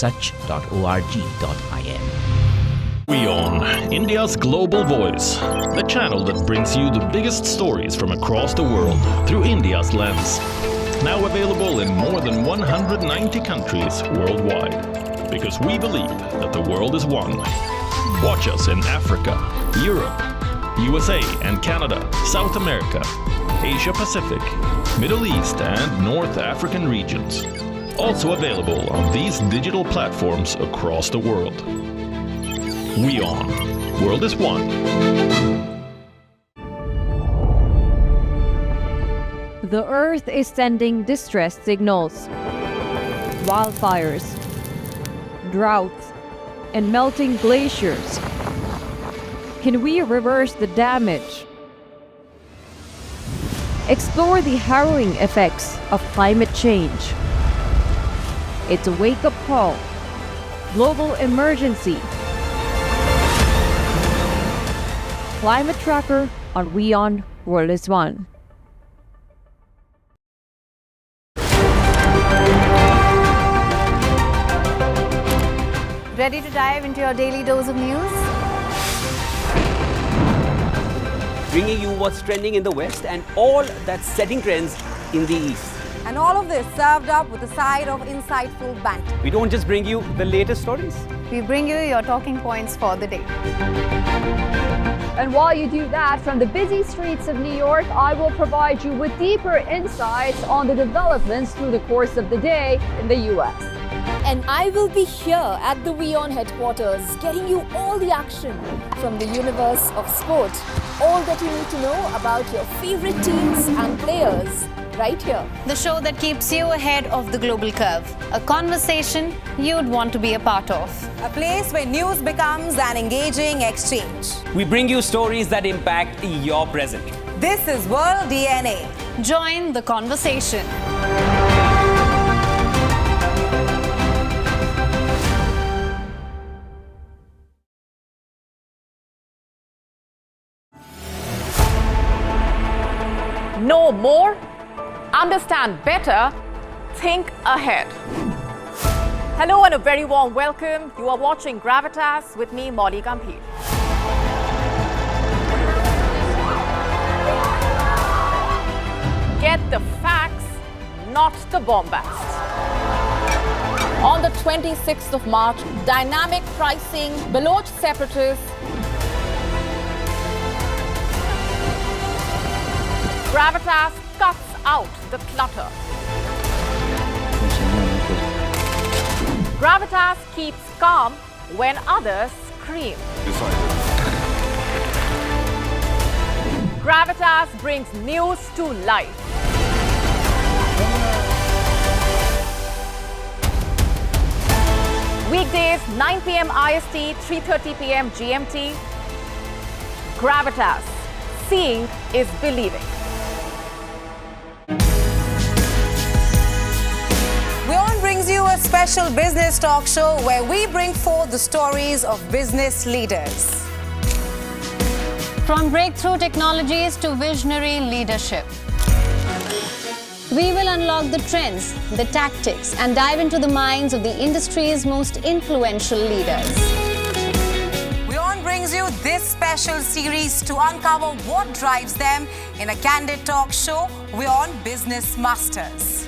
such.org.in. WION, India's global voice, the channel that brings you the biggest stories from across the world through India's lens. Now available in more than 190 countries worldwide. Because we believe that the world is one. Watch us in Africa, Europe, USA and Canada, South America, Asia Pacific, Middle East and North African regions. Also available on these digital platforms across the world. WION. World is one. The Earth is sending distress signals. Wildfires, droughts, and melting glaciers. Can we reverse the damage? Explore the harrowing effects of climate change. It's a wake-up call. Global emergency. Climate Tracker on WION World is One. Ready to dive into your daily dose of news? Bringing you what's trending in the West and all that's setting trends in the East. And all of this served up with a side of insightful banter. We don't just bring you the latest stories. We bring you your talking points for the day. And while you do that, from the busy streets of New York, I will provide you with deeper insights on the developments through the course of the day in the US. And I will be here at the WION headquarters, getting you all the action from the universe of sport. All that you need to know about your favorite teams and players, right here. The show that keeps you ahead of the global curve. A conversation you'd want to be a part of. A place where news becomes an engaging exchange. We bring you stories that impact your present. This is World DNA. Join the conversation. Know more, understand better, think ahead. Hello and a very warm welcome. You are watching Gravitas with me, Molly Gambhir. Get the facts, not the bombast. On the 26th of March, dynamic pricing, Baloch separatists, Gravitas cuts out the clutter. Gravitas keeps calm when others scream. Gravitas brings news to life. Weekdays 9 p.m. IST, 3:30 p.m. GMT. Gravitas. Seeing is believing. WION brings you a special business talk show where we bring forth the stories of business leaders. From breakthrough technologies to visionary leadership. We will unlock the trends, the tactics, and dive into the minds of the industry's most influential leaders. WION brings you this special series to uncover what drives them in a candid talk show, WION Business Masters.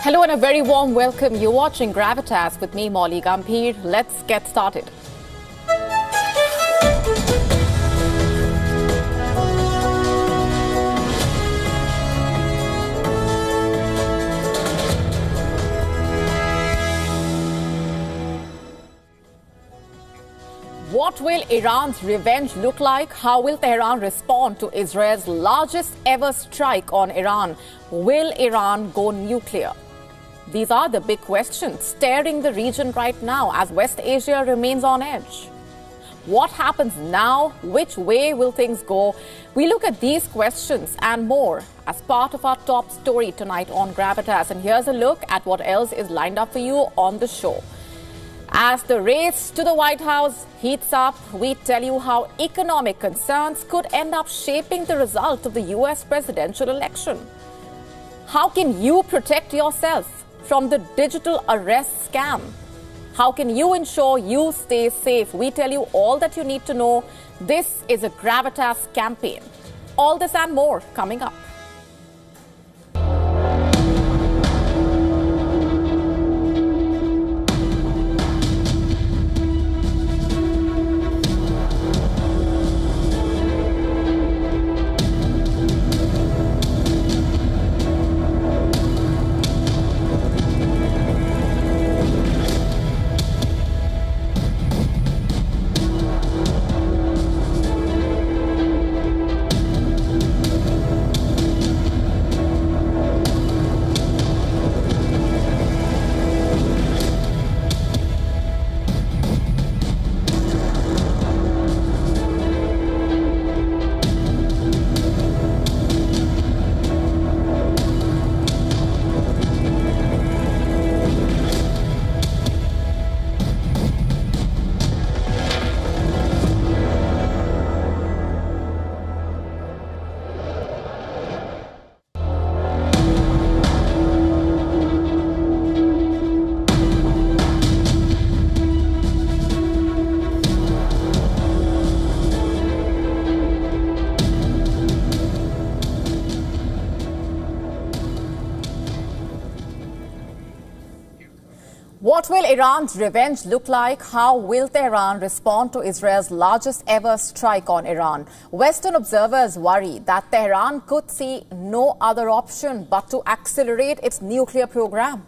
Hello and a very warm welcome. You're watching Gravitas with me, Molly Gambhir. Let's get started. What will Iran's revenge look like? How will Tehran respond to Israel's largest ever strike on Iran? Will Iran go nuclear? These are the big questions staring the region right now as West Asia remains on edge. What happens now? Which way will things go? We look at these questions and more as part of our top story tonight on Gravitas. And here's a look at what else is lined up for you on the show. As the race to the White House heats up, we tell you how economic concerns could end up shaping the result of the US presidential election. How can you protect yourself from the digital arrest scam? How can you ensure you stay safe? We tell you all that you need to know. This is a Gravitas campaign. All this and more coming up. What will Iran's revenge look like? How will Tehran respond to Israel's largest ever strike on Iran? Western observers worry that Tehran could see no other option but to accelerate its nuclear program.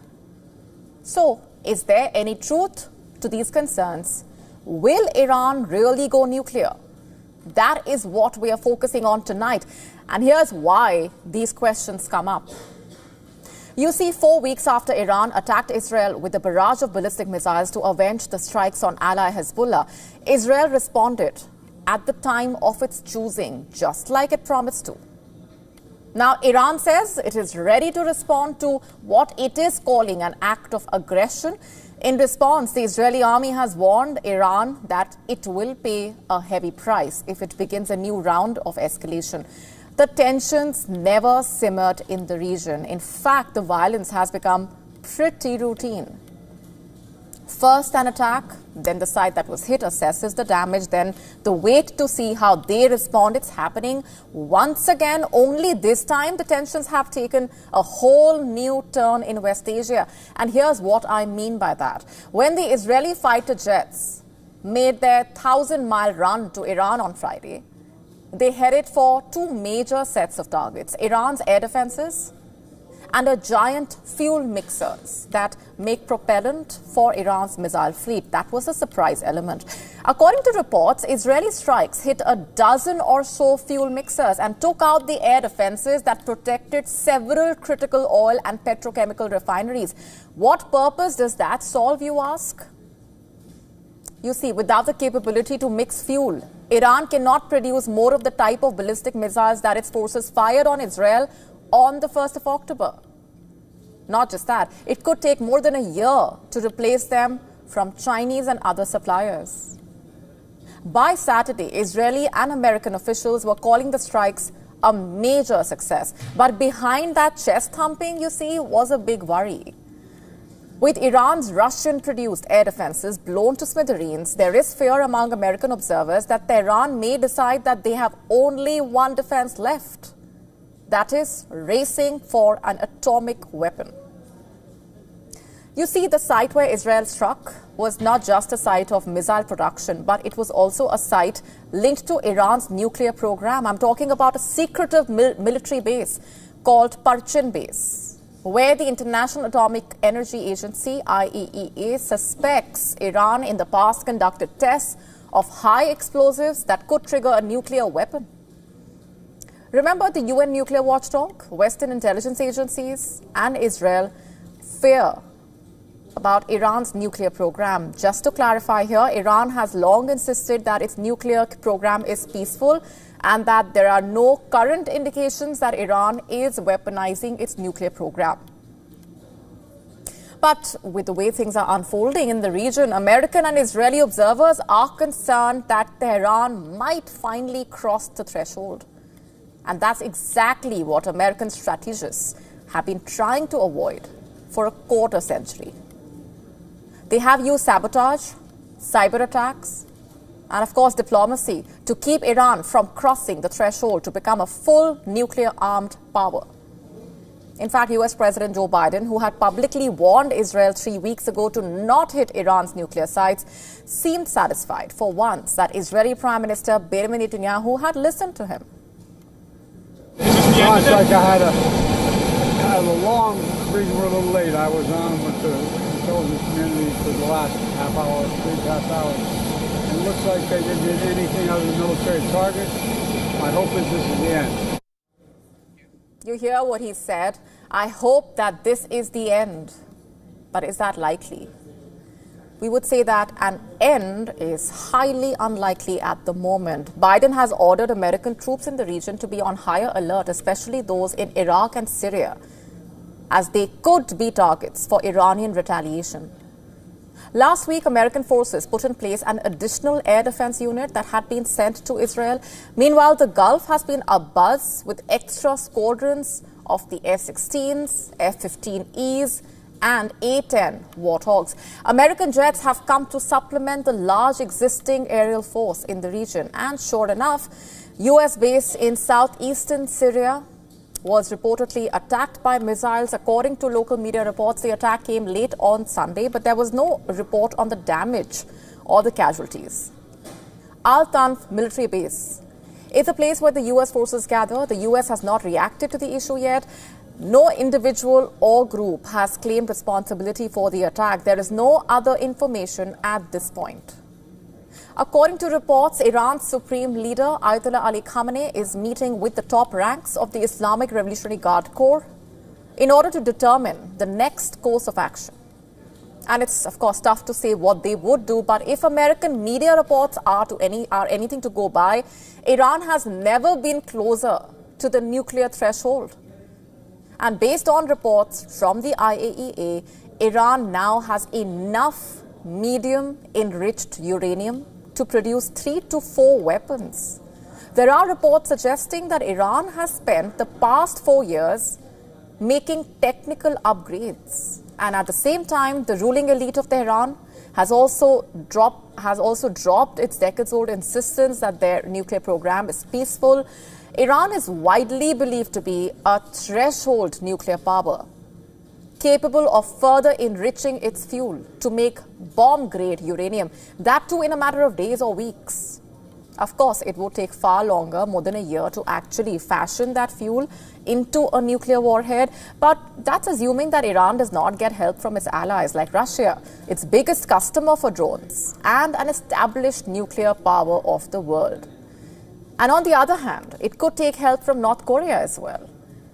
So, is there any truth to these concerns? Will Iran really go nuclear? That is what we are focusing on tonight. And here's why these questions come up. You see, 4 weeks after Iran attacked Israel with a barrage of ballistic missiles to avenge the strikes on ally Hezbollah, Israel responded at the time of its choosing, just like it promised to. Now, Iran says it is ready to respond to what it is calling an act of aggression. In response, the Israeli army has warned Iran that it will pay a heavy price if it begins a new round of escalation. The tensions never simmered in the region. In fact, the violence has become pretty routine. First an attack, then the side that was hit assesses the damage, then the wait to see how they respond. It's happening once again, only this time the tensions have taken a whole new turn in West Asia. And here's what I mean by that. When the Israeli fighter jets made their 1,000-mile run to Iran on Friday, they headed for two major sets of targets, Iran's air defenses and a giant fuel mixers that make propellant for Iran's missile fleet. That was a surprise element. According to reports, Israeli strikes hit a dozen or so fuel mixers and took out the air defenses that protected several critical oil and petrochemical refineries. What purpose does that solve, you ask? You see, without the capability to mix fuel, Iran cannot produce more of the type of ballistic missiles that its forces fired on Israel on the 1st of October. Not just that, it could take more than a year to replace them from Chinese and other suppliers. By Saturday, Israeli and American officials were calling the strikes a major success. But behind that chest thumping, you see, was a big worry. With Iran's Russian-produced air defenses blown to smithereens, there is fear among American observers that Tehran may decide that they have only one defense left. That is, racing for an atomic weapon. You see, the site where Israel struck was not just a site of missile production, but it was also a site linked to Iran's nuclear program. I'm talking about a secretive military base called Parchin Base, where the International Atomic Energy Agency, IAEA, suspects Iran in the past conducted tests of high explosives that could trigger a nuclear weapon. Remember the UN nuclear watchdog, Western intelligence agencies and Israel fear about Iran's nuclear program. Just to clarify here, Iran has long insisted that its nuclear program is peaceful and that there are no current indications that Iran is weaponizing its nuclear program. But with the way things are unfolding in the region, American and Israeli observers are concerned that Tehran might finally cross the threshold. And that's exactly what American strategists have been trying to avoid for a quarter century. They have used sabotage, cyber attacks, and of course diplomacy to keep Iran from crossing the threshold to become a full nuclear-armed power. In fact, US President Joe Biden, who had publicly warned Israel 3 weeks ago to not hit Iran's nuclear sites, seemed satisfied for once that Israeli Prime Minister Benjamin Netanyahu had listened to him. It's like I had a long reason we're a little late. I was on with the intelligence community for the last half hour, 3.5 hours. And it looks like they didn't hit anything other than military targets. My hope is this is the end. You hear what he said? I hope that this is the end. But is that likely? We would say that an end is highly unlikely at the moment. Biden has ordered American troops in the region to be on higher alert, especially those in Iraq and Syria, as they could be targets for Iranian retaliation. Last week, American forces put in place an additional air defense unit that had been sent to Israel. Meanwhile, the Gulf has been abuzz with extra squadrons of the F-16s, F-15Es, and A-10 Warthogs. American jets have come to supplement the large existing aerial force in the region. And sure enough, US base in southeastern Syria was reportedly attacked by missiles. According to local media reports, the attack came late on Sunday, but there was no report on the damage or the casualties. Al-Tanf military base is a place where the US forces gather. The US has not reacted to the issue yet. No individual or group has claimed responsibility for the attack. There is no other information at this point. According to reports, Iran's supreme leader, Ayatollah Ali Khamenei, is meeting with the top ranks of the Islamic Revolutionary Guard Corps in order to determine the next course of action. And it's, of course, tough to say what they would do, but if American media reports are anything to go by, Iran has never been closer to the nuclear threshold. And based on reports from the IAEA, Iran now has enough medium enriched uranium to produce 3 to 4 weapons. There are reports suggesting that Iran has spent the past 4 years making technical upgrades. And at the same time, the ruling elite of Tehran has also dropped its decades-old insistence that their nuclear program is peaceful. Iran is widely believed to be a threshold nuclear power, capable of further enriching its fuel to make bomb-grade uranium, that too in a matter of days or weeks. Of course, it would take far longer, more than a year, to actually fashion that fuel into a nuclear warhead. But that's assuming that Iran does not get help from its allies like Russia, its biggest customer for drones, and an established nuclear power of the world. And on the other hand, it could take help from North Korea as well.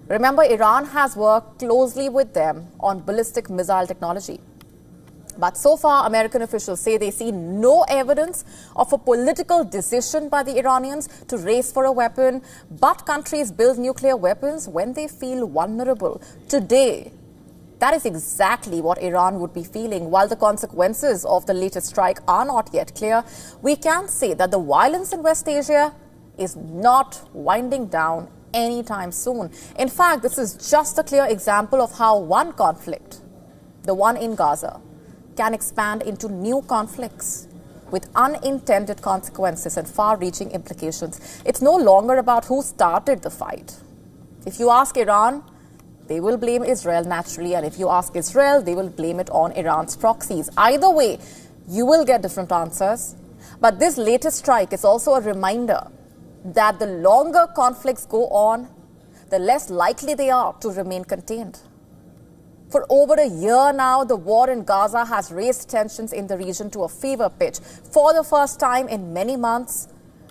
Remember, Iran has worked closely with them on ballistic missile technology. But so far, American officials say they see no evidence of a political decision by the Iranians to race for a weapon. But countries build nuclear weapons when they feel vulnerable. Today, that is exactly what Iran would be feeling. While the consequences of the latest strike are not yet clear, we can say that the violence in West Asia is not winding down anytime soon. In fact, this is just a clear example of how one conflict, the one in Gaza, can expand into new conflicts with unintended consequences and far-reaching implications. It's no longer about who started the fight. If you ask Iran, they will blame Israel naturally, and if you ask Israel, they will blame it on Iran's proxies. Either way, you will get different answers. But this latest strike is also a reminder that the longer conflicts go on, the less likely they are to remain contained. For over a year now, the war in Gaza has raised tensions in the region to a fever pitch. For the first time in many months,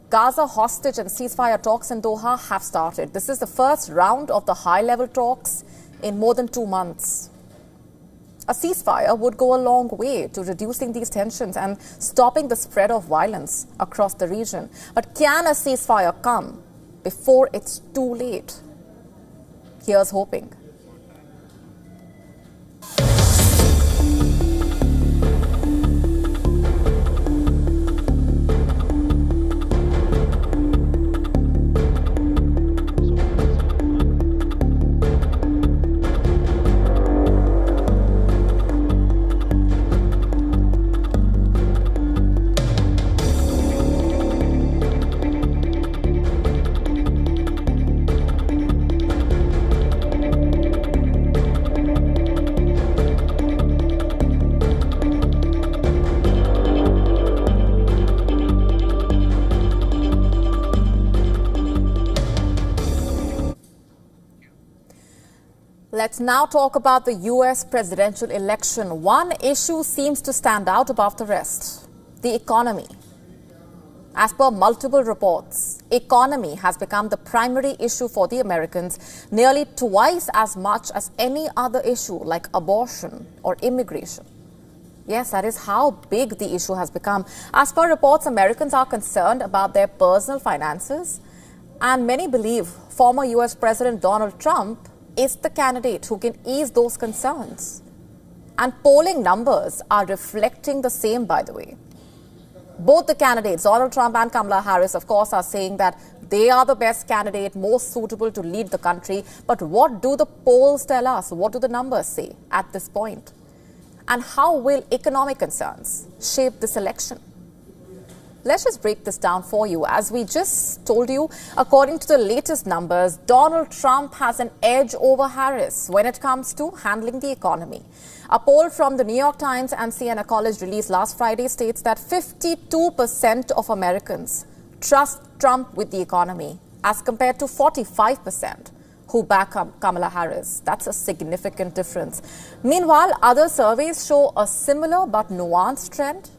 Gaza hostage and ceasefire talks in Doha have started. This is the first round of the high-level talks in more than 2 months. A ceasefire would go a long way to reducing these tensions and stopping the spread of violence across the region. But can a ceasefire come before it's too late? Here's hoping. Let's now talk about the US presidential election. One issue seems to stand out above the rest: the economy. As per multiple reports, economy has become the primary issue for the Americans, nearly twice as much as any other issue like abortion or immigration. Yes, that is how big the issue has become. As per reports, Americans are concerned about their personal finances, and many believe former US President Donald Trump is the candidate who can ease those concerns. And polling numbers are reflecting the same, by the way. Both the candidates, Donald Trump and Kamala Harris, of course, are saying that they are the best candidate, most suitable to lead the country. But what do the polls tell us? What do the numbers say at this point? And how will economic concerns shape this election? Let's just break this down for you. As we just told you, according to the latest numbers, Donald Trump has an edge over Harris when it comes to handling the economy. A poll from the New York Times and CNN College released last Friday states that 52% of Americans trust Trump with the economy, as compared to 45% who back Kamala Harris. That's a significant difference. Meanwhile, other surveys show a similar but nuanced trend.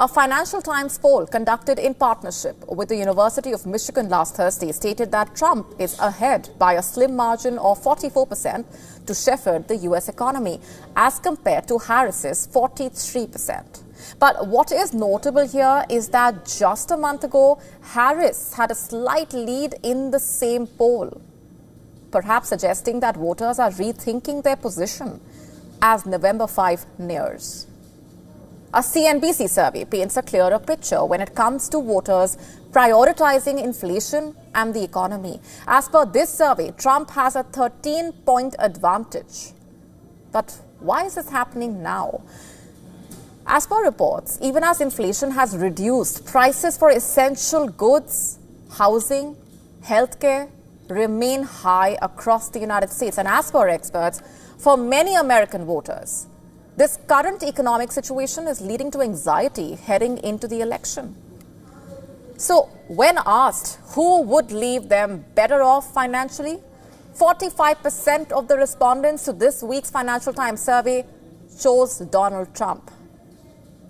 A Financial Times poll conducted in partnership with the University of Michigan last Thursday stated that Trump is ahead by a slim margin of 44% to shepherd the U.S. economy, as compared to Harris's 43%. But what is notable here is that just a month ago, Harris had a slight lead in the same poll, perhaps suggesting that voters are rethinking their position as November 5 nears. A CNBC survey paints a clearer picture when it comes to voters prioritizing inflation and the economy. As per this survey, Trump has a 13-point advantage. But why is this happening now? As per reports, even as inflation has reduced, prices for essential goods, housing, healthcare remain high across the United States. And as per experts, for many American voters, this current economic situation is leading to anxiety heading into the election. So, when asked who would leave them better off financially, 45% of the respondents to this week's Financial Times survey chose Donald Trump,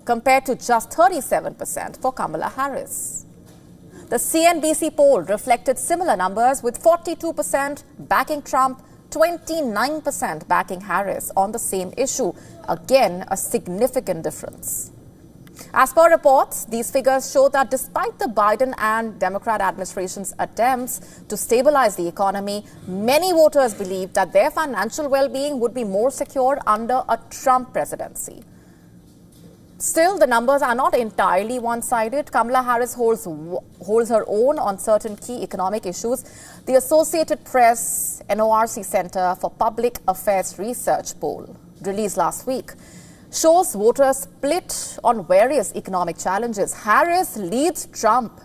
compared to just 37% for Kamala Harris. The CNBC poll reflected similar numbers, with 42% backing Trump, 29% backing Harris on the same issue. Again, a significant difference. As per reports, these figures show that despite the Biden and Democrat administration's attempts to stabilize the economy, many voters believe that their financial well-being would be more secure under a Trump presidency. Still, the numbers are not entirely one-sided. Kamala Harris holds her own on certain key economic issues. The Associated Press NORC Center for Public Affairs Research poll, released last week, shows voters split on various economic challenges. Harris leads Trump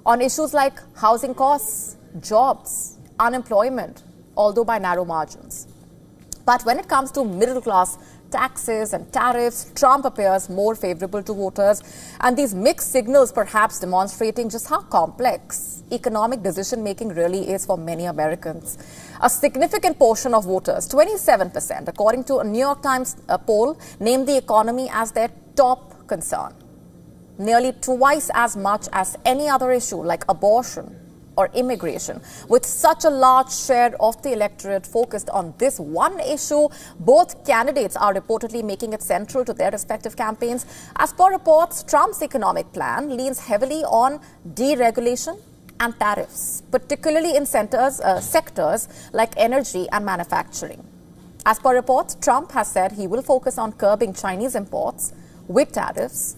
on issues like housing costs, jobs, unemployment, although by narrow margins. But when it comes to middle-class taxes and tariffs, Trump appears more favorable to voters. And these mixed signals perhaps demonstrating just how complex economic decision-making really is for many Americans. A significant portion of voters, 27%, according to a New York Times poll, named the economy as their top concern. Nearly twice as much as any other issue like abortion or immigration. With such a large share of the electorate focused on this one issue, both candidates are reportedly making it central to their respective campaigns. As per reports, Trump's economic plan leans heavily on deregulation and tariffs, particularly in sectors like energy and manufacturing. As per reports, Trump has said he will focus on curbing Chinese imports with tariffs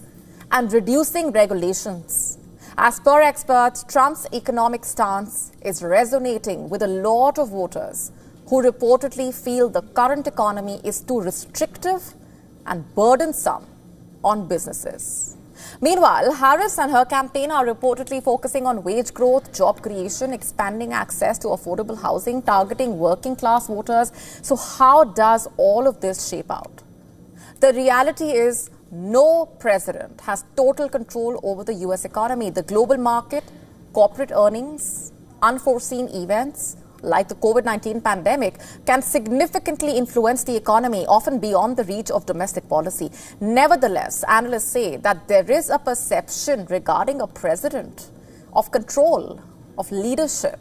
and reducing regulations. As per experts, Trump's economic stance is resonating with a lot of voters who reportedly feel the current economy is too restrictive and burdensome on businesses. Meanwhile, Harris and her campaign are reportedly focusing on wage growth, job creation, expanding access to affordable housing, targeting working-class voters. So how does all of this shape out? The reality is, no president has total control over the US economy. The global market, corporate earnings, unforeseen events like the COVID-19 pandemic can significantly influence the economy, often beyond the reach of domestic policy. Nevertheless, analysts say that there is a perception regarding a president of control, of leadership.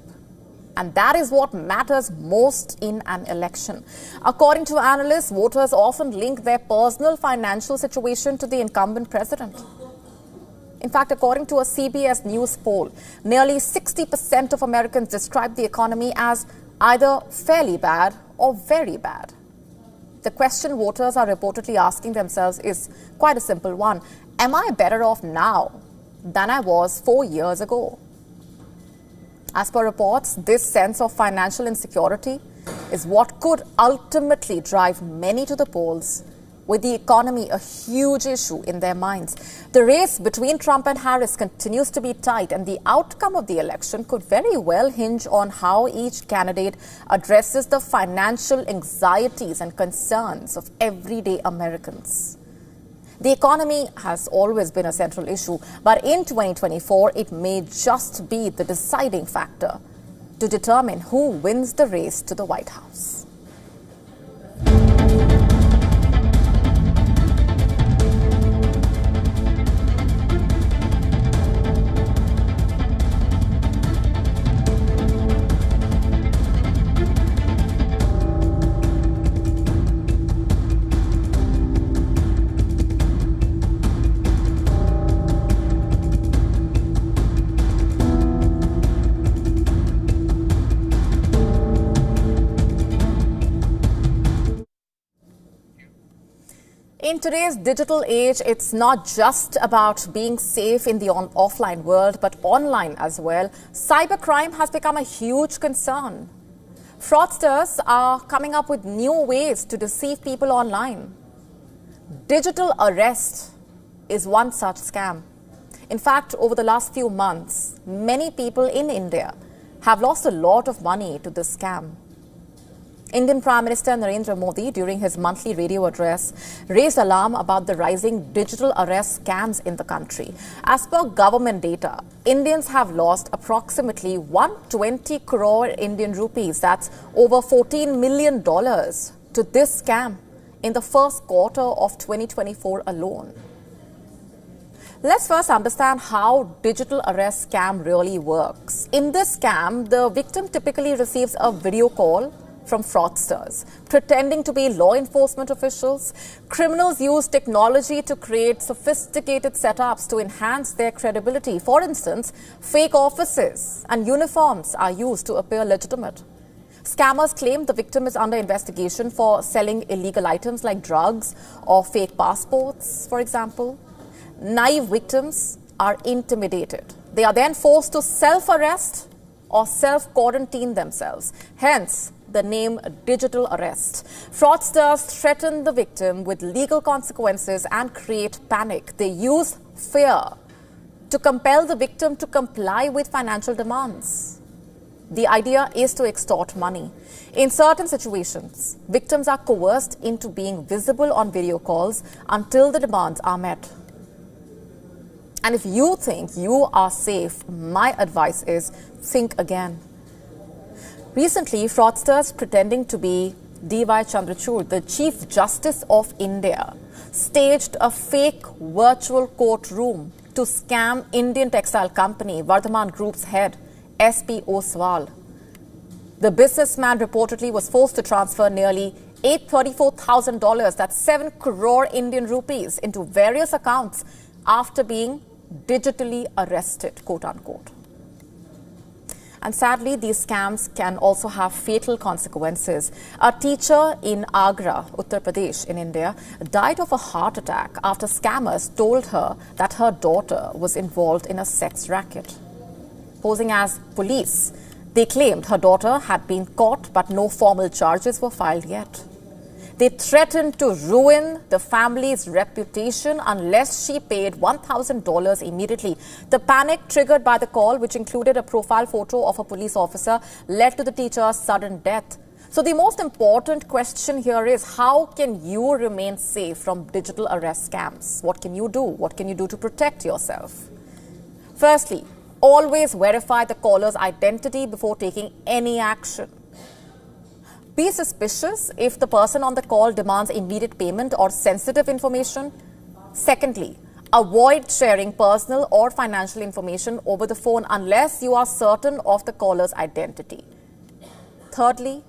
And that is what matters most in an election. According to analysts, voters often link their personal financial situation to the incumbent president. In fact, according to a CBS News poll, nearly 60% of Americans describe the economy as either fairly bad or very bad. The question voters are reportedly asking themselves is quite a simple one. Am I better off now than I was 4 years ago? As per reports, this sense of financial insecurity is what could ultimately drive many to the polls, with the economy a huge issue in their minds. The race between Trump and Harris continues to be tight, and the outcome of the election could very well hinge on how each candidate addresses the financial anxieties and concerns of everyday Americans. The economy has always been a central issue, but in 2024, it may just be the deciding factor to determine who wins the race to the White House. In today's digital age, it's not just about being safe in the offline world, but online as well. Cybercrime has become a huge concern. Fraudsters are coming up with new ways to deceive people online. Digital arrest is one such scam. In fact, over the last few months, many people in India have lost a lot of money to this scam. Indian Prime Minister Narendra Modi, during his monthly radio address, raised alarm about the rising digital arrest scams in the country. As per government data, Indians have lost approximately 120 crore Indian rupees, that's over $14 million, to this scam in the first quarter of 2024 alone. Let's first understand how digital arrest scam really works. In this scam, the victim typically receives a video call from fraudsters, pretending to be law enforcement officials. Criminals use technology to create sophisticated setups to enhance their credibility. For instance, fake offices and uniforms are used to appear legitimate. Scammers claim the victim is under investigation for selling illegal items like drugs or fake passports, for example. Naive victims are intimidated. They are then forced to self-arrest or self-quarantine themselves. Hence, the name digital arrest. Fraudsters threaten the victim with legal consequences and create panic. They use fear to compel the victim to comply with financial demands. The idea is to extort money. In certain situations, victims are coerced into being visible on video calls until the demands are met. And if you think you are safe, my advice is think again. Recently, fraudsters pretending to be D.Y. Chandrachud, the Chief Justice of India, staged a fake virtual courtroom to scam Indian textile company Vardhaman Group's head, S.P. Oswal. The businessman reportedly was forced to transfer nearly $834,000, that's 7 crore Indian rupees, into various accounts after being digitally arrested, quote unquote. And sadly, these scams can also have fatal consequences. A teacher in Agra, Uttar Pradesh in India, died of a heart attack after scammers told her that her daughter was involved in a sex racket. Posing as police, they claimed her daughter had been caught, but no formal charges were filed yet. They threatened to ruin the family's reputation unless she paid $1,000 immediately. The panic triggered by the call, which included a profile photo of a police officer, led to the teacher's sudden death. So the most important question here is, how can you remain safe from digital arrest scams? What can you do? What can you do to protect yourself? Firstly, always verify the caller's identity before taking any action. Be suspicious if the person on the call demands immediate payment or sensitive information. Secondly, avoid sharing personal or financial information over the phone unless you are certain of the caller's identity. Thirdly,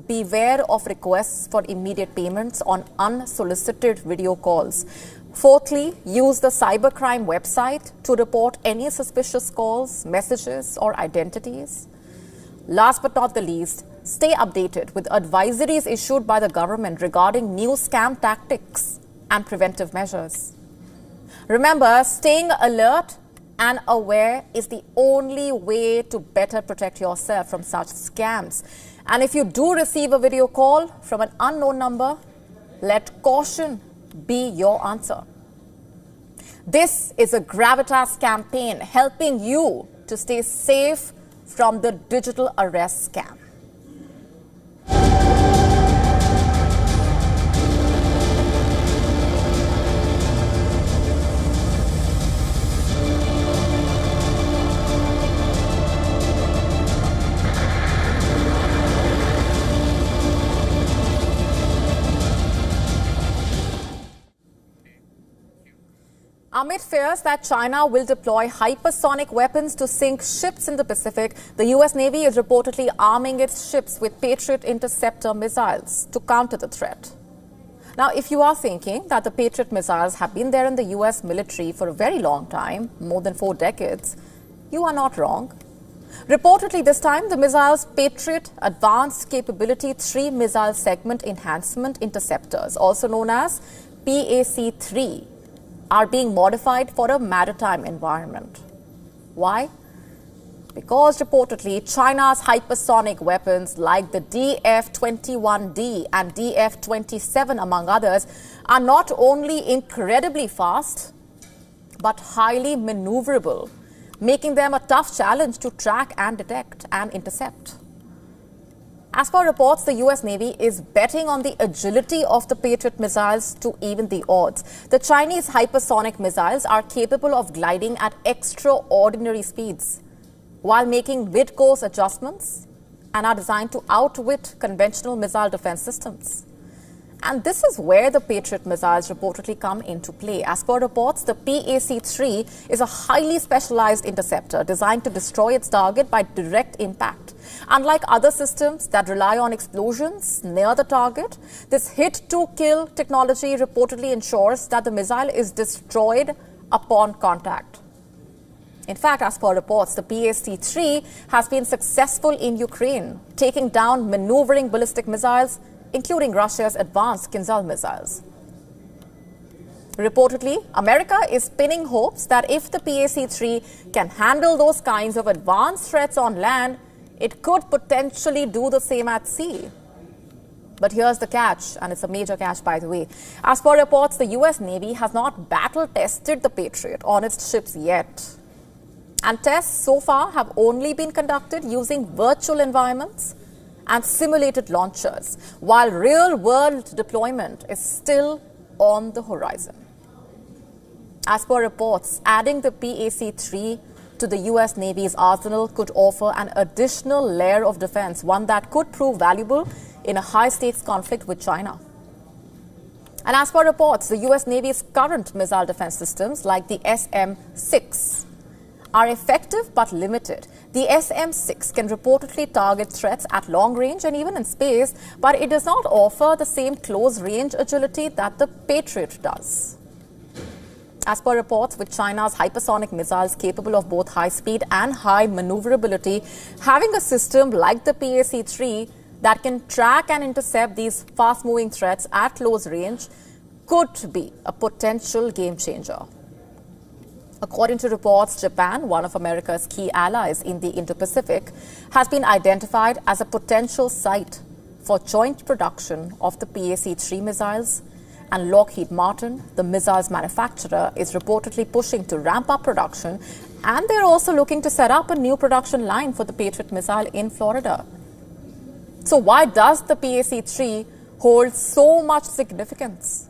beware of requests for immediate payments on unsolicited video calls. Fourthly, use the cybercrime website to report any suspicious calls, messages, or identities. Last but not the least, stay updated with advisories issued by the government regarding new scam tactics and preventive measures. Remember, staying alert and aware is the only way to better protect yourself from such scams. And if you do receive a video call from an unknown number, let caution be your answer. This is a Gravitas campaign helping you to stay safe from the digital arrest scam. Amid fears that China will deploy hypersonic weapons to sink ships in the Pacific, the U.S. Navy is reportedly arming its ships with Patriot interceptor missiles to counter the threat. Now, if you are thinking that the Patriot missiles have been there in the U.S. military for a very long time, more than 4 decades, you are not wrong. Reportedly this time, the missile's Patriot Advanced Capability 3 Missile Segment Enhancement Interceptors, also known as PAC-3, are being modified for a maritime environment. Why? Because reportedly China's hypersonic weapons like the DF-21D and DF-27, among others, are not only incredibly fast but highly maneuverable, making them a tough challenge to track and detect and intercept. As per reports, the U.S. Navy is betting on the agility of the Patriot missiles to even the odds. The Chinese hypersonic missiles are capable of gliding at extraordinary speeds while making mid-course adjustments and are designed to outwit conventional missile defense systems. And this is where the Patriot missiles reportedly come into play. As per reports, the PAC-3 is a highly specialized interceptor designed to destroy its target by direct impact. Unlike other systems that rely on explosions near the target, this hit-to-kill technology reportedly ensures that the missile is destroyed upon contact. In fact, as per reports, the PAC-3 has been successful in Ukraine, taking down maneuvering ballistic missiles, including Russia's advanced Kinzhal missiles. Reportedly, America is pinning hopes that if the PAC-3 can handle those kinds of advanced threats on land, it could potentially do the same at sea. But here's the catch, and it's a major catch, by the way. As per reports, the U.S. Navy has not battle-tested the Patriot on its ships yet. And tests so far have only been conducted using virtual environments and simulated launchers, while real-world deployment is still on the horizon. As per reports, adding the PAC-3 to the US Navy's arsenal could offer an additional layer of defense, one that could prove valuable in a high-stakes conflict with China. And as per reports, the US Navy's current missile defense systems, like the SM-6, are effective but limited. The SM-6 can reportedly target threats at long range and even in space, but it does not offer the same close-range agility that the Patriot does. As per reports, with China's hypersonic missiles capable of both high speed and high maneuverability, having a system like the PAC-3 that can track and intercept these fast-moving threats at close range could be a potential game changer. According to reports, Japan, one of America's key allies in the Indo-Pacific, has been identified as a potential site for joint production of the PAC-3 missiles. And Lockheed Martin, the missiles manufacturer, is reportedly pushing to ramp up production, and they're also looking to set up a new production line for the Patriot missile in Florida. So why does the PAC-3 hold so much significance?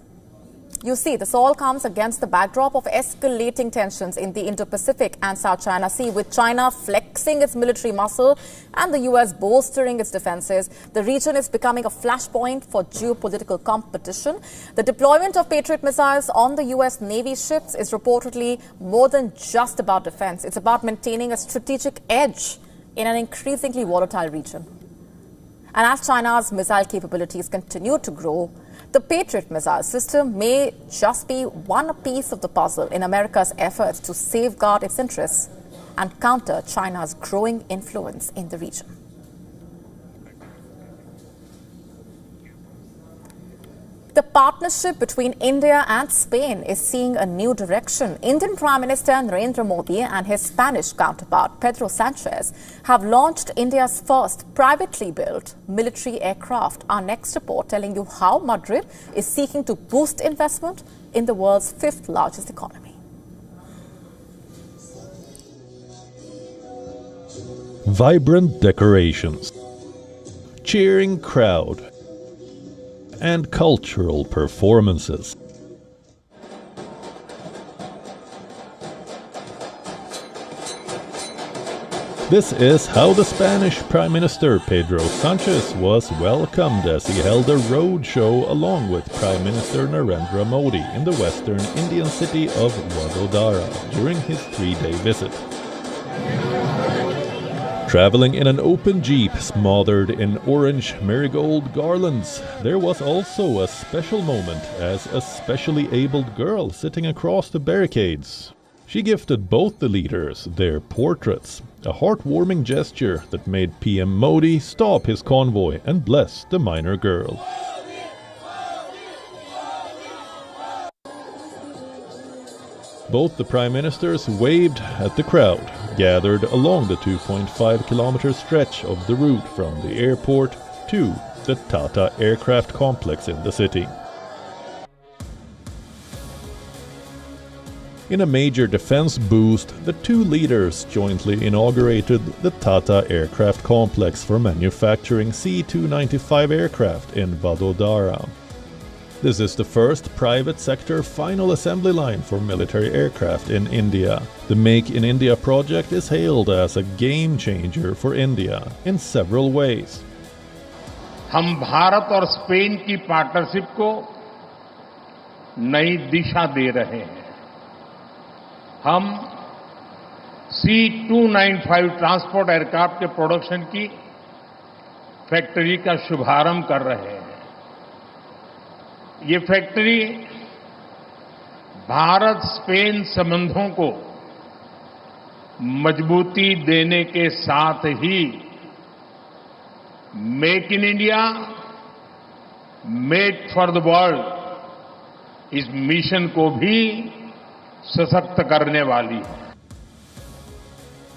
You see, this all comes against the backdrop of escalating tensions in the Indo-Pacific and South China Sea, with China flexing its military muscle and the US bolstering its defenses. The region is becoming a flashpoint for geopolitical competition. The deployment of Patriot missiles on the US Navy ships is reportedly more than just about defense. It's about maintaining a strategic edge in an increasingly volatile region. And as China's missile capabilities continue to grow, the Patriot missile system may just be one piece of the puzzle in America's efforts to safeguard its interests and counter China's growing influence in the region. The partnership between India and Spain is seeing a new direction. Indian Prime Minister Narendra Modi and his Spanish counterpart Pedro Sanchez have launched India's first privately built military aircraft. Our next report telling you how Madrid is seeking to boost investment in the world's fifth largest economy. Vibrant decorations, cheering crowd, and cultural performances. This is how the Spanish Prime Minister Pedro Sanchez was welcomed as he held a road show along with Prime Minister Narendra Modi in the western Indian city of Vadodara during his 3-day visit. Traveling in an open jeep smothered in orange marigold garlands, there was also a special moment as a specially abled girl sitting across the barricades. She gifted both the leaders their portraits, a heartwarming gesture that made PM Modi stop his convoy and bless the minor girl. Both the prime ministers waved at the crowd, gathered along the 2.5-kilometer stretch of the route from the airport to the Tata aircraft complex in the city. In a major defense boost, the two leaders jointly inaugurated the Tata aircraft complex for manufacturing C-295 aircraft in Vadodara. This is the first private sector final assembly line for military aircraft in India. The Make in India project is hailed as a game changer for India in several ways. हम भारत और Spain की partnership को नई दिशा दे रहे हैं। हम C-295 transport aircraft के production की फैक्ट्री का शुभारंभ कर रहे हैं। ये फैक्ट्री भारत स्पेन संबंधों को मजबूती देने के साथ ही make in India, made for the world इस मिशन को भी सशक्त करने वाली है।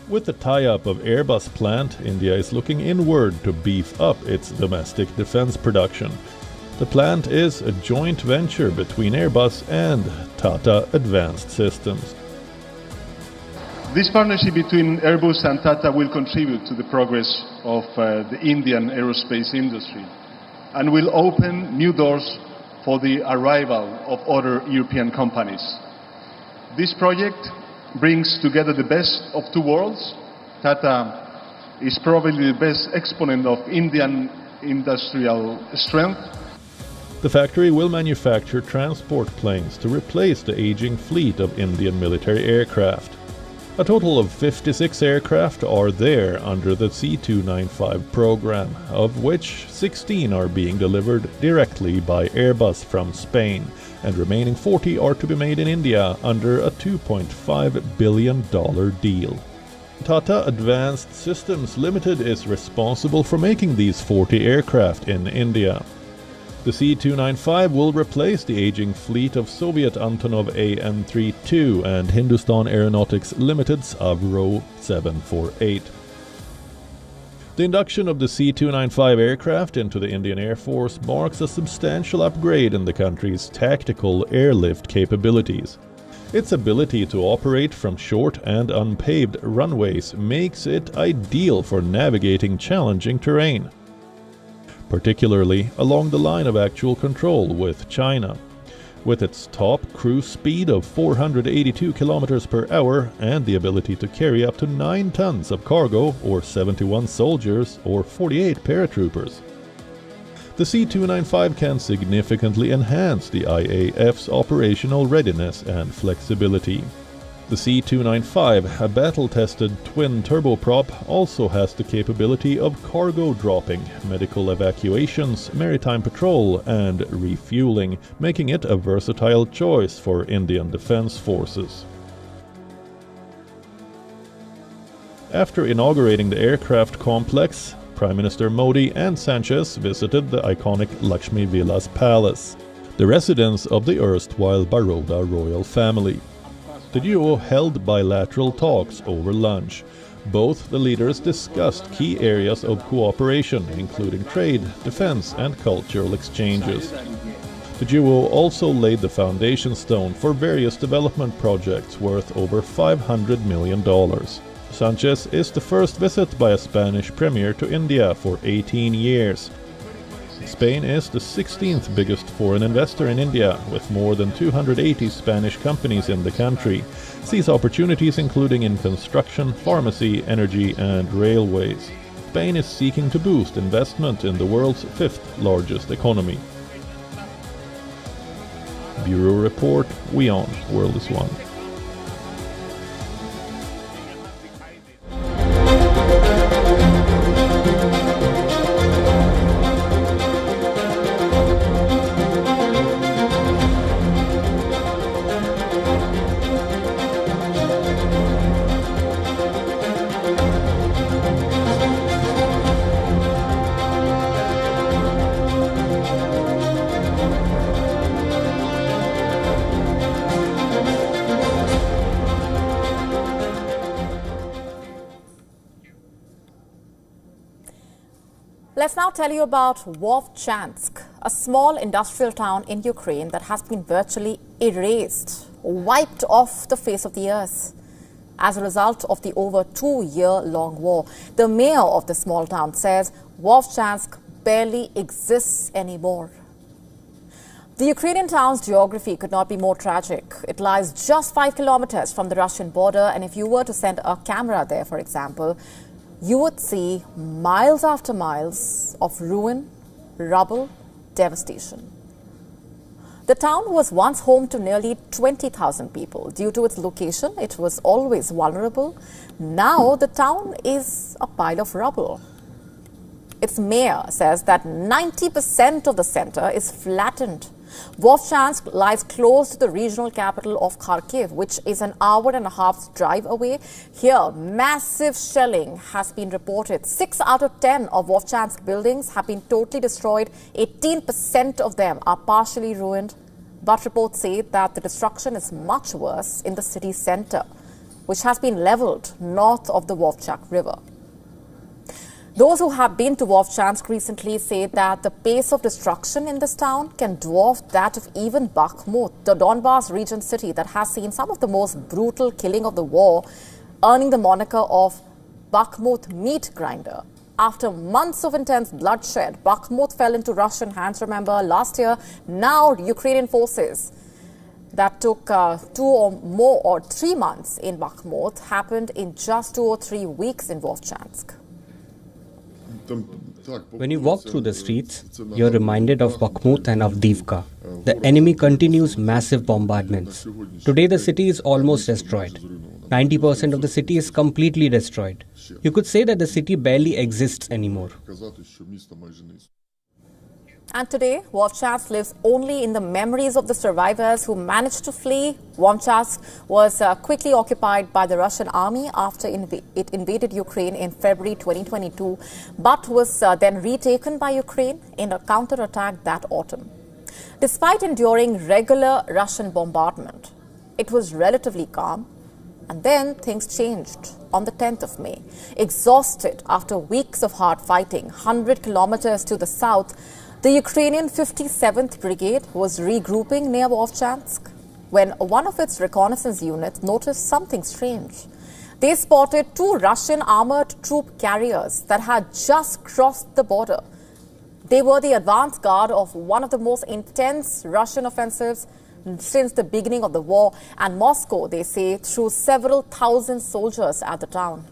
With the tie-up of Airbus plant, India is looking inward to beef up its domestic defense production. The plant is a joint venture between Airbus and Tata Advanced Systems. This partnership between Airbus and Tata will contribute to the progress of the Indian aerospace industry and will open new doors for the arrival of other European companies. This project brings together the best of two worlds. Tata is probably the best exponent of Indian industrial strength. The factory will manufacture transport planes to replace the aging fleet of Indian military aircraft. A total of 56 aircraft are there under the C295 program, of which 16 are being delivered directly by Airbus from Spain, and remaining 40 are to be made in India under a $2.5 billion deal. Tata Advanced Systems Limited is responsible for making these 40 aircraft in India. The C295 will replace the aging fleet of Soviet Antonov AN-32 and Hindustan Aeronautics Limited's Avro 748. The induction of the C295 aircraft into the Indian Air Force marks a substantial upgrade in the country's tactical airlift capabilities. Its ability to operate from short and unpaved runways makes it ideal for navigating challenging terrain, particularly along the line of actual control with China. With its top cruise speed of 482 km per hour and the ability to carry up to 9 tons of cargo, or 71 soldiers or 48 paratroopers. The C295 can significantly enhance the IAF's operational readiness and flexibility. The C295, a battle-tested twin turboprop, also has the capability of cargo dropping, medical evacuations, maritime patrol, and refueling, making it a versatile choice for Indian Defence Forces. After inaugurating the aircraft complex, Prime Minister Modi and Sanchez visited the iconic Lakshmi Vilas Palace, the residence of the erstwhile Baroda royal family. The duo held bilateral talks over lunch. Both the leaders discussed key areas of cooperation, including trade, defense, and cultural exchanges. The duo also laid the foundation stone for various development projects worth over $500 million. Sanchez is the first visit by a Spanish premier to India for 18 years. Spain is the 16th biggest foreign investor in India, with more than 280 Spanish companies in the country, sees opportunities including in construction, pharmacy, energy and railways. Spain is seeking to boost investment in the world's 5th largest economy. Bureau Report, WION, World is One. Let's now tell you about Vovchansk, a small industrial town in Ukraine that has been virtually erased, wiped off the face of the earth as a result of the over 2-year-long war. The mayor of the small town says Vovchansk barely exists anymore. The Ukrainian town's geography could not be more tragic. It lies just 5 kilometers from the Russian border, and if you were to send a camera there, for example, you would see miles after miles of ruin, rubble, devastation. The town was once home to nearly 20,000 people. Due to its location, it was always vulnerable. Now the town is a pile of rubble. Its mayor says that 90% of the center is flattened. Vovchansk lies close to the regional capital of Kharkiv, which is an hour-and-a-half's drive away. Here, massive shelling has been reported. 6 out of 10 of Vovchansk buildings have been totally destroyed. 18% of them are partially ruined. But reports say that the destruction is much worse in the city center, which has been leveled north of the Vovchak River. Those who have been to Vovchansk recently say that the pace of destruction in this town can dwarf that of even Bakhmut, the Donbas region city that has seen some of the most brutal killing of the war. earning the moniker of Bakhmut meat grinder. After months of intense bloodshed, Bakhmut fell into Russian hands, remember, last year. Now, Ukrainian forces that took 2 or more or 3 months in Bakhmut happened in just 2 or 3 weeks in Vovchansk. When you walk through the streets, you're reminded of Bakhmut and Avdiivka. The enemy continues massive bombardments. Today the city is almost destroyed. 90% of the city is completely destroyed. You could say that the city barely exists anymore. And today, Vovchansk lives only in the memories of the survivors who managed to flee. Vovchansk was quickly occupied by the Russian army after it invaded Ukraine in February 2022, but was then retaken by Ukraine in a counterattack that autumn. Despite enduring regular Russian bombardment, it was relatively calm. And then things changed on the 10th of May. Exhausted after weeks of hard fighting, 100 kilometers to the south, the Ukrainian 57th Brigade was regrouping near Vovchansk when one of its reconnaissance units noticed something strange. They spotted 2 Russian armored troop carriers that had just crossed the border. They were the advance guard of one of the most intense Russian offensives since the beginning of the war, and Moscow, they say, threw several thousand soldiers at the town.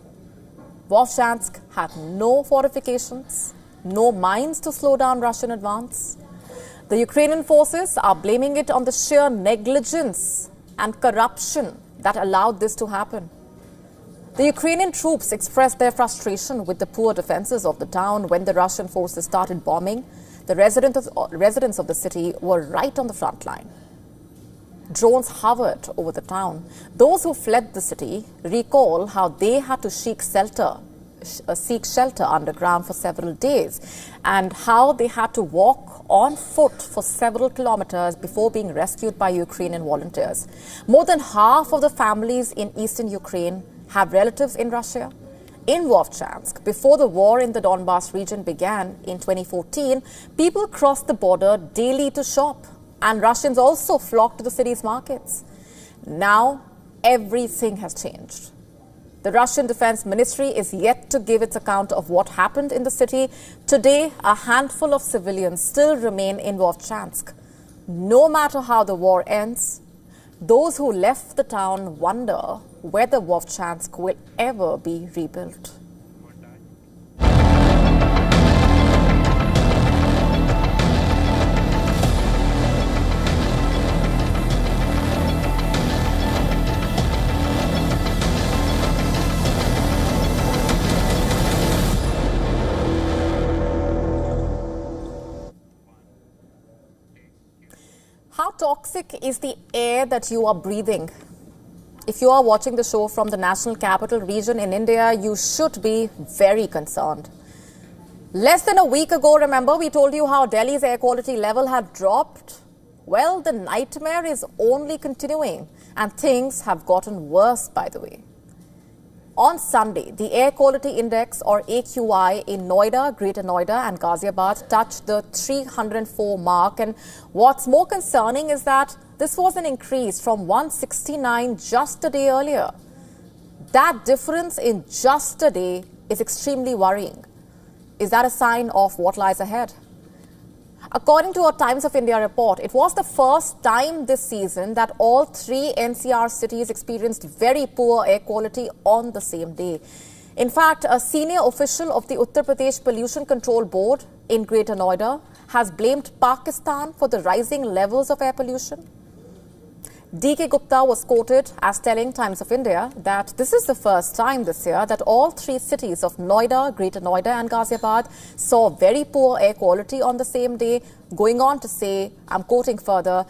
Vovchansk had no fortifications, no mines to slow down Russian advance. The Ukrainian forces are blaming it on the sheer negligence and corruption that allowed this to happen. The Ukrainian troops expressed their frustration with the poor defenses of the town when the Russian forces started bombing. The residents of the city were right on the front line. Drones hovered over the town. Those who fled the city recall how they had to seek shelter underground for several days, and how they had to walk on foot for several kilometers before being rescued by Ukrainian volunteers. More than half of the families in eastern Ukraine have relatives in Russia. In Vovchansk, before the war in the Donbas region began in 2014, people crossed the border daily to shop, and Russians also flocked to the city's markets. Now, everything has changed. The Russian Defense Ministry is yet to give its account of what happened in the city. Today, a handful of civilians still remain in Vovchansk. No matter how the war ends, those who left the town wonder whether Vovchansk will ever be rebuilt. How toxic is the air that you are breathing? If you are watching the show from the National Capital Region in India, you should be very concerned. Less than a week ago, remember, we told you how Delhi's air quality level had dropped? Well, the nightmare is only continuing, and things have gotten worse, by the way. On Sunday, the Air Quality Index, or AQI, in Noida, Greater Noida and Ghaziabad touched the 304 mark. And what's more concerning is that this was an increase from 169 just a day earlier. That difference in just a day is extremely worrying. Is that a sign of what lies ahead? According to a Times of India report, it was the first time this season that all 3 NCR cities experienced very poor air quality on the same day. In fact, a senior official of the Uttar Pradesh Pollution Control Board in Greater Noida has blamed Pakistan for the rising levels of air pollution. D.K. Gupta was quoted as telling Times of India that this is the first time this year that all 3 cities of Noida, Greater Noida and Ghaziabad saw very poor air quality on the same day, going on to say, I'm quoting further,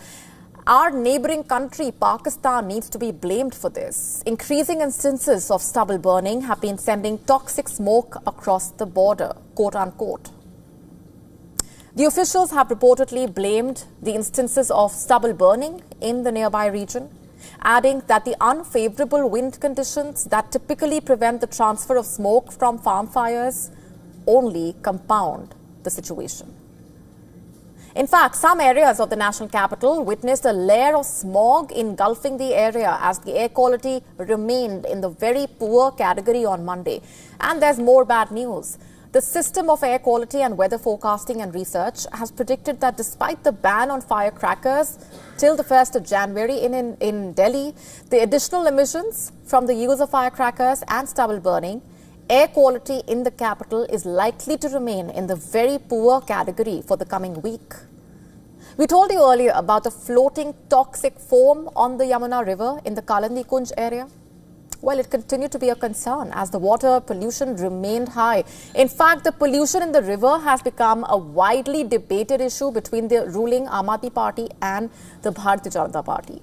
our neighboring country, Pakistan, needs to be blamed for this. Increasing instances of stubble burning have been sending toxic smoke across the border, quote unquote. The officials have reportedly blamed the instances of stubble burning in the nearby region, adding that the unfavorable wind conditions that typically prevent the transfer of smoke from farm fires only compound the situation. In fact, some areas of the national capital witnessed a layer of smog engulfing the area as the air quality remained in the very poor category on Monday. And there's more bad news. The System of Air Quality and Weather Forecasting and Research has predicted that despite the ban on firecrackers till the 1st of January in Delhi, the additional emissions from the use of firecrackers and stubble burning, air quality in the capital is likely to remain in the very poor category for the coming week. We told you earlier about the floating toxic foam on the Yamuna River in the Kalandi Kunj area. Well, it continued to be a concern as the water pollution remained high. In fact, the pollution in the river has become a widely debated issue between the ruling Aam Aadmi Party and the Bharatiya Janata Party.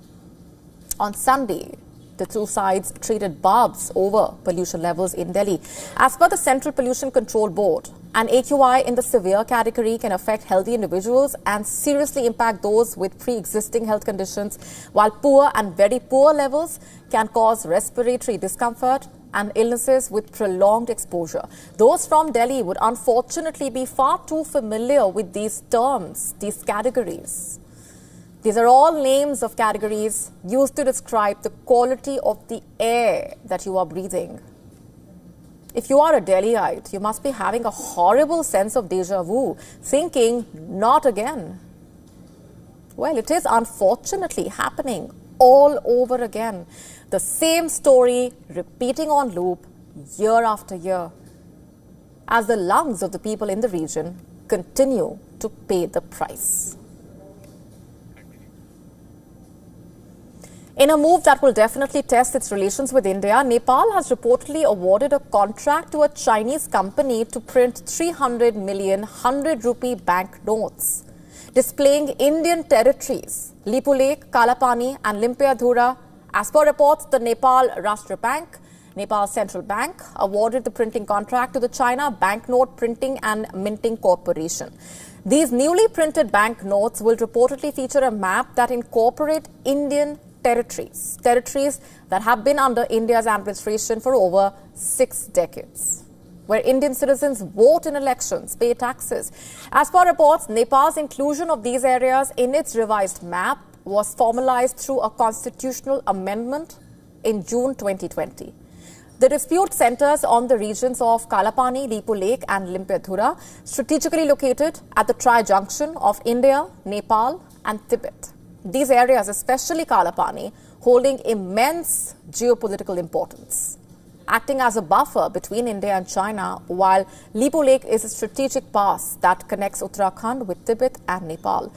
On Sunday, the two sides traded barbs over pollution levels in Delhi. As per the Central Pollution Control Board, an AQI in the severe category can affect healthy individuals and seriously impact those with pre-existing health conditions, while poor and very poor levels can cause respiratory discomfort and illnesses with prolonged exposure. Those from Delhi would unfortunately be far too familiar with these terms, these categories. These are all names of categories used to describe the quality of the air that you are breathing. If you are a Delhiite, you must be having a horrible sense of deja vu, thinking, not again. Well, it is unfortunately happening all over again. The same story repeating on loop year after year, as the lungs of the people in the region continue to pay the price. In a move that will definitely test its relations with India, Nepal has reportedly awarded a contract to a Chinese company to print 300 million 100 rupee bank notes, displaying Indian territories, Lipu Lake, Kalapani and Limpiadhura. As per reports, the Nepal Rashtra Bank, Nepal Central Bank, awarded the printing contract to the China Banknote Printing and Minting Corporation. These newly printed bank notes will reportedly feature a map that incorporate Indian territories that have been under India's administration for over 6 decades, where Indian citizens vote in elections, pay taxes. As per reports, Nepal's inclusion of these areas in its revised map was formalized through a constitutional amendment in June 2020. The dispute centers on the regions of Kalapani, Lipu Lake and Limpiadhura, strategically located at the tri-junction of India, Nepal and Tibet. These areas, especially Kalapani, holding immense geopolitical importance, acting as a buffer between India and China, while Lipu Lake is a strategic pass that connects Uttarakhand with Tibet and Nepal.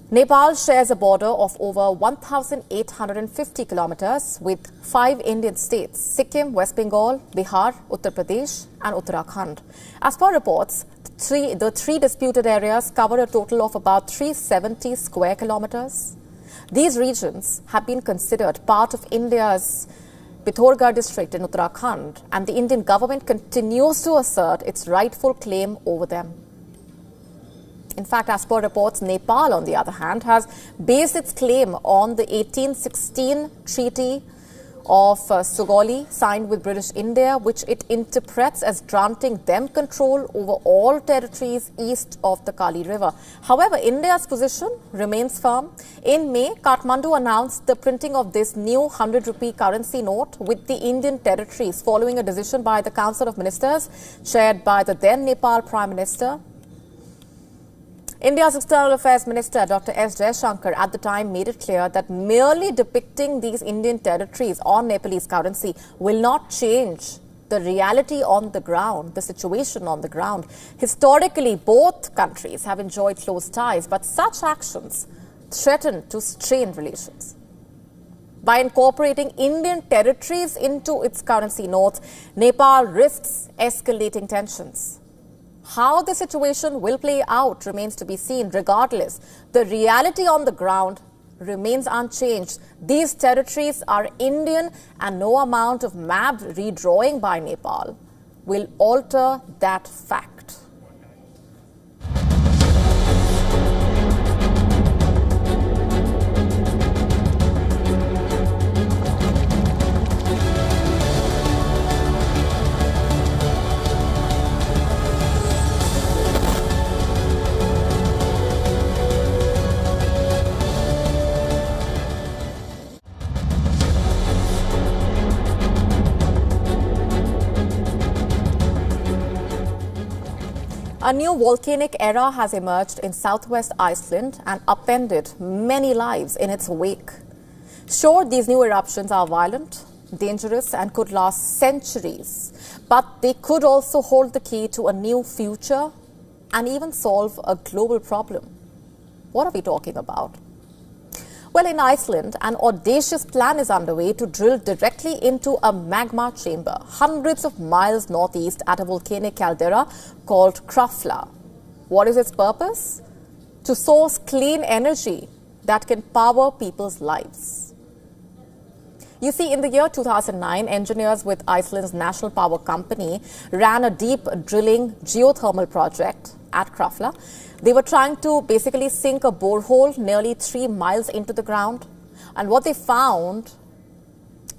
Nepal shares a border of over 1,850 kilometers with 5 Indian states: Sikkim, West Bengal, Bihar, Uttar Pradesh and Uttarakhand. As per reports, the three disputed areas cover a total of about 370 square kilometers. These regions have been considered part of India's Pithoragarh district in Uttarakhand, and the Indian government continues to assert its rightful claim over them. In fact, as per reports, Nepal, on the other hand, has based its claim on the 1816 Treaty of Sugauli, signed with British India, which it interprets as granting them control over all territories east of the Kali River. However, India's position remains firm. In May, Kathmandu announced the printing of this new 100 rupee currency note with the Indian territories, following a decision by the Council of Ministers, chaired by the then Nepal Prime Minister. India's External Affairs Minister Dr. S. Jaishankar at the time made it clear that merely depicting these Indian territories on Nepalese currency will not change the reality on the ground, the situation on the ground. Historically, both countries have enjoyed close ties, but such actions threaten to strain relations. By incorporating Indian territories into its currency notes, Nepal risks escalating tensions. How the situation will play out remains to be seen. Regardless, the reality on the ground remains unchanged. These territories are Indian, and no amount of map redrawing by Nepal will alter that fact. A new volcanic era has emerged in southwest Iceland and upended many lives in its wake. Sure, these new eruptions are violent, dangerous, and could last centuries, but they could also hold the key to a new future and even solve a global problem. What are we talking about? Well, in Iceland, an audacious plan is underway to drill directly into a magma chamber hundreds of miles northeast at a volcanic caldera called Krafla. What is its purpose? To source clean energy that can power people's lives. You see, in the year 2009, engineers with Iceland's national power company ran a deep drilling geothermal project at Krafla. They were trying to basically sink a borehole nearly 3 miles into the ground. And what they found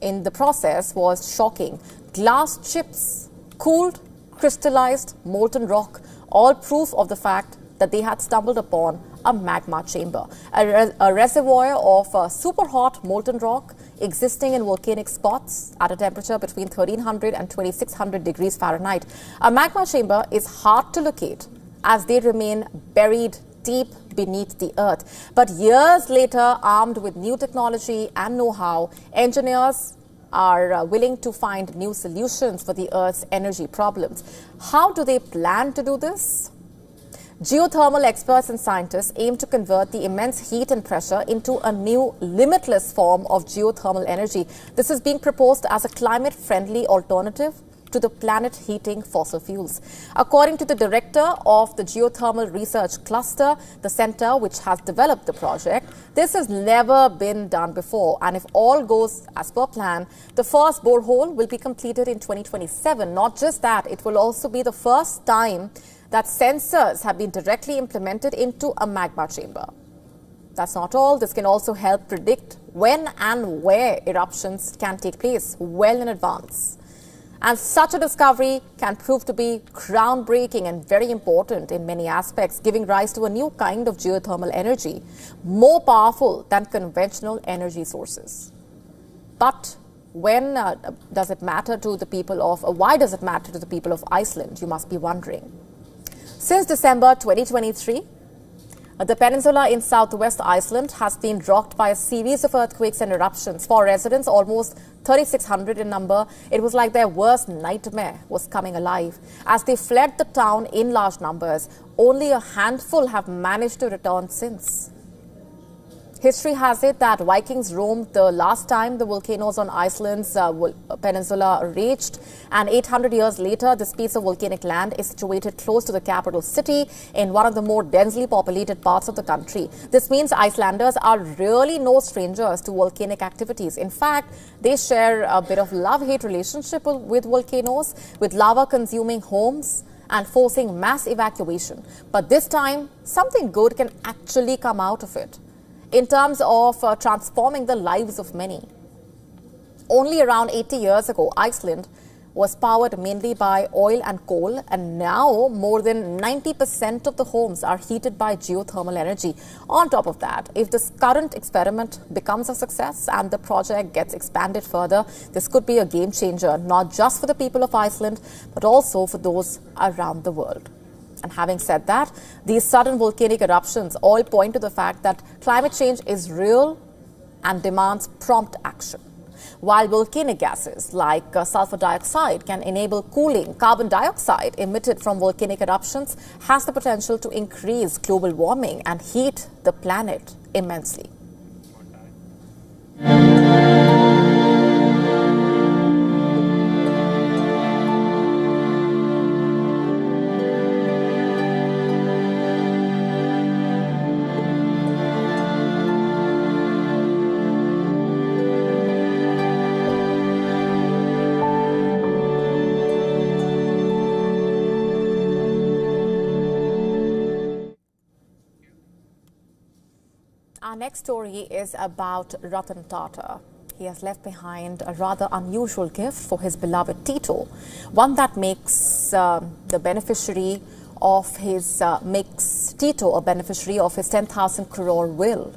in the process was shocking. Glass chips, cooled, crystallized, molten rock, all proof of the fact that they had stumbled upon a magma chamber, a reservoir of super hot molten rock existing in volcanic spots at a temperature between 1300 and 2600 degrees Fahrenheit. A magma chamber is hard to locate as they remain buried deep beneath the earth. But years later, armed with new technology and know-how, engineers are willing to find new solutions for the Earth's energy problems. How do they plan to do this? Geothermal experts and scientists aim to convert the immense heat and pressure into a new limitless form of geothermal energy. This is being proposed as a climate-friendly alternative to the planet heating fossil fuels. According to the director of the Geothermal Research Cluster, the center which has developed the project, this has never been done before. And if all goes as per plan, the first borehole will be completed in 2027. Not just that, it will also be the first time that sensors have been directly implemented into a magma chamber. That's not all. This can also help predict when and where eruptions can take place well in advance. And such a discovery can prove to be groundbreaking and very important in many aspects, giving rise to a new kind of geothermal energy, more powerful than conventional energy sources. But when does it matter to the people of, why does it matter to the people of Iceland, you must be wondering. Since December 2023, the peninsula in southwest Iceland has been rocked by a series of earthquakes and eruptions. For residents, almost 3,600 in number, it was like their worst nightmare was coming alive. As they fled the town in large numbers, only a handful have managed to return since. History has it that Vikings roamed the last time the volcanoes on Iceland's peninsula raged, and 800 years later, this piece of volcanic land is situated close to the capital city in one of the more densely populated parts of the country. This means Icelanders are really no strangers to volcanic activities. In fact, they share a bit of love-hate relationship with volcanoes, with lava consuming homes and forcing mass evacuation. But this time, something good can actually come out of it in terms of transforming the lives of many. Only around 80 years ago, Iceland was powered mainly by oil and coal, and now more than 90% of the homes are heated by geothermal energy. On top of that, if this current experiment becomes a success and the project gets expanded further, this could be a game changer, not just for the people of Iceland, but also for those around the world. And having said that, these sudden volcanic eruptions all point to the fact that climate change is real and demands prompt action. While volcanic gases like sulfur dioxide can enable cooling, carbon dioxide emitted from volcanic eruptions has the potential to increase global warming and heat the planet immensely. Our next story is about Ratan Tata. He has left behind a rather unusual gift for his beloved Tito, one that makes the beneficiary of his makes Tito a beneficiary of his 10,000 crore will.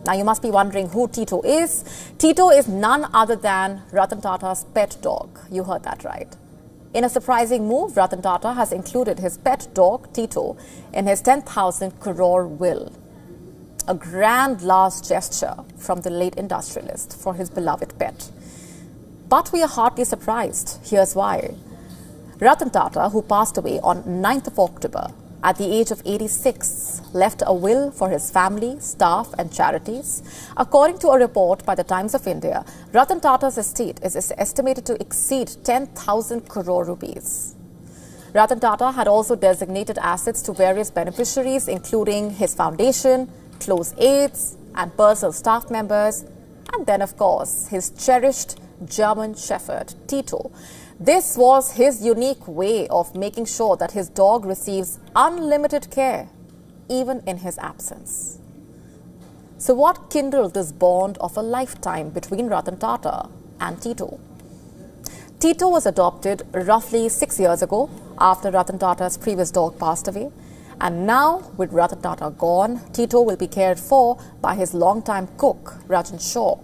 Now you must be wondering who Tito is. Tito is none other than Ratan Tata's pet dog. You heard that right. In a surprising move, Ratan Tata has included his pet dog, Tito, in his 10,000 crore will. A grand last gesture from the late industrialist for his beloved pet. But we are hardly surprised. Here's why. Ratan Tata, who passed away on 9th of October at the age of 86, left a will for his family, staff and charities. According to a report by the Times of India, Ratan Tata's estate is estimated to exceed 10,000 crore rupees. Ratan Tata had also designated assets to various beneficiaries, including his foundation, close aides and personal staff members, and then, of course, his cherished German Shepherd, Tito. This was his unique way of making sure that his dog receives unlimited care, even in his absence. So what kindled this bond of a lifetime between Ratan Tata and Tito? Tito was adopted roughly 6 years ago after Ratan Tata's previous dog passed away. And now, with Ratan Tata gone, Tito will be cared for by his longtime cook, Rajan Shaw.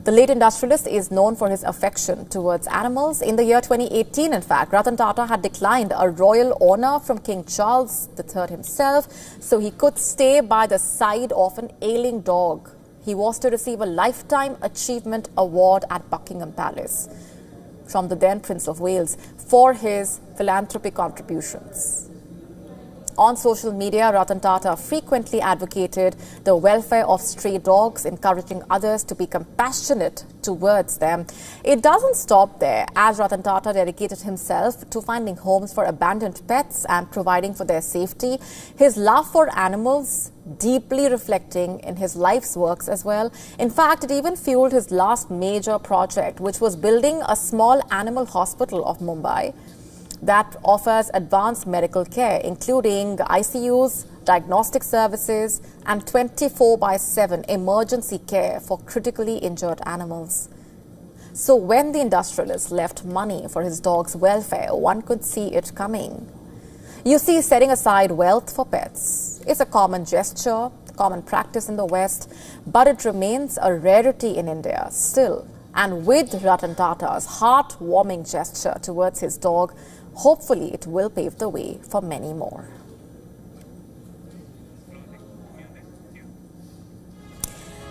The late industrialist is known for his affection towards animals. In the year 2018, in fact, Ratan Tata had declined a royal honour from King Charles III himself, so he could stay by the side of an ailing dog. He was to receive a Lifetime Achievement Award at Buckingham Palace from the then Prince of Wales for his philanthropic contributions. On social media, Ratan Tata frequently advocated the welfare of stray dogs, encouraging others to be compassionate towards them. It doesn't stop there, as Ratan Tata dedicated himself to finding homes for abandoned pets and providing for their safety. His love for animals deeply reflecting in his life's works as well. In fact, it even fueled his last major project, which was building a small animal hospital of Mumbai that offers advanced medical care, including ICUs, diagnostic services, and 24/7 emergency care for critically injured animals. So when the industrialist left money for his dog's welfare, one could see it coming. You see, setting aside wealth for pets is a common gesture, common practice in the West, but it remains a rarity in India still. And with Ratan Tata's heartwarming gesture towards his dog, hopefully it will pave the way for many more.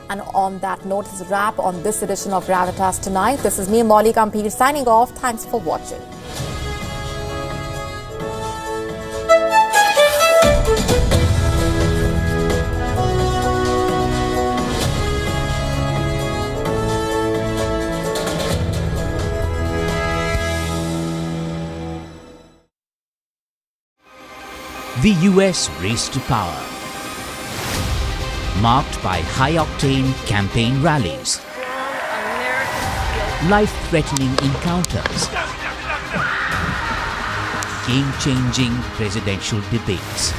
And on that note, it's a wrap on this edition of Gravitas Tonight. This is me, Molly Kampir, signing off. Thanks for watching. The US race to power, marked by high-octane campaign rallies, life-threatening encounters, game-changing presidential debates,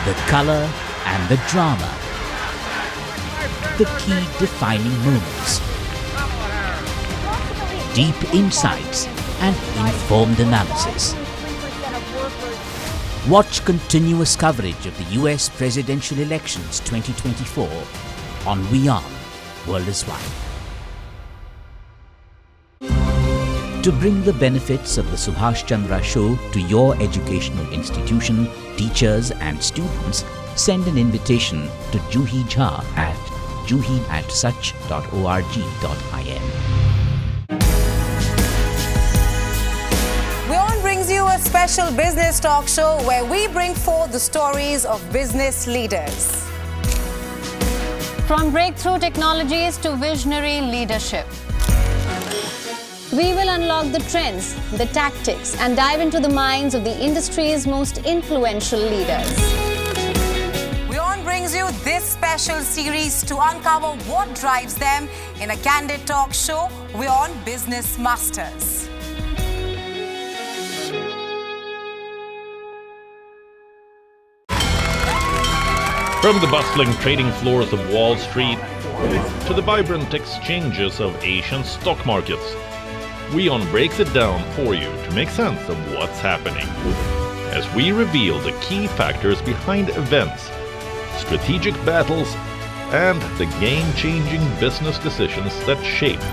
the color and the drama, the key defining moments, deep insights and informed analysis. Watch continuous coverage of the US presidential elections 2024 on WION Worldwide. To bring the benefits of the Subhash Chandra Show to your educational institution, teachers and students, send an invitation to Juhi Jha at juhi@such.org.in. WION brings you a special business talk show where we bring forth the stories of business leaders. From breakthrough technologies to visionary leadership, we will unlock the trends, the tactics, and dive into the minds of the industry's most influential leaders. WION brings you this special series to uncover what drives them in a candid talk show, WION Business Masters. From the bustling trading floors of Wall Street to the vibrant exchanges of Asian stock markets, WION breaks it down for you to make sense of what's happening. As we reveal the key factors behind events, strategic battles, and the game-changing business decisions that shape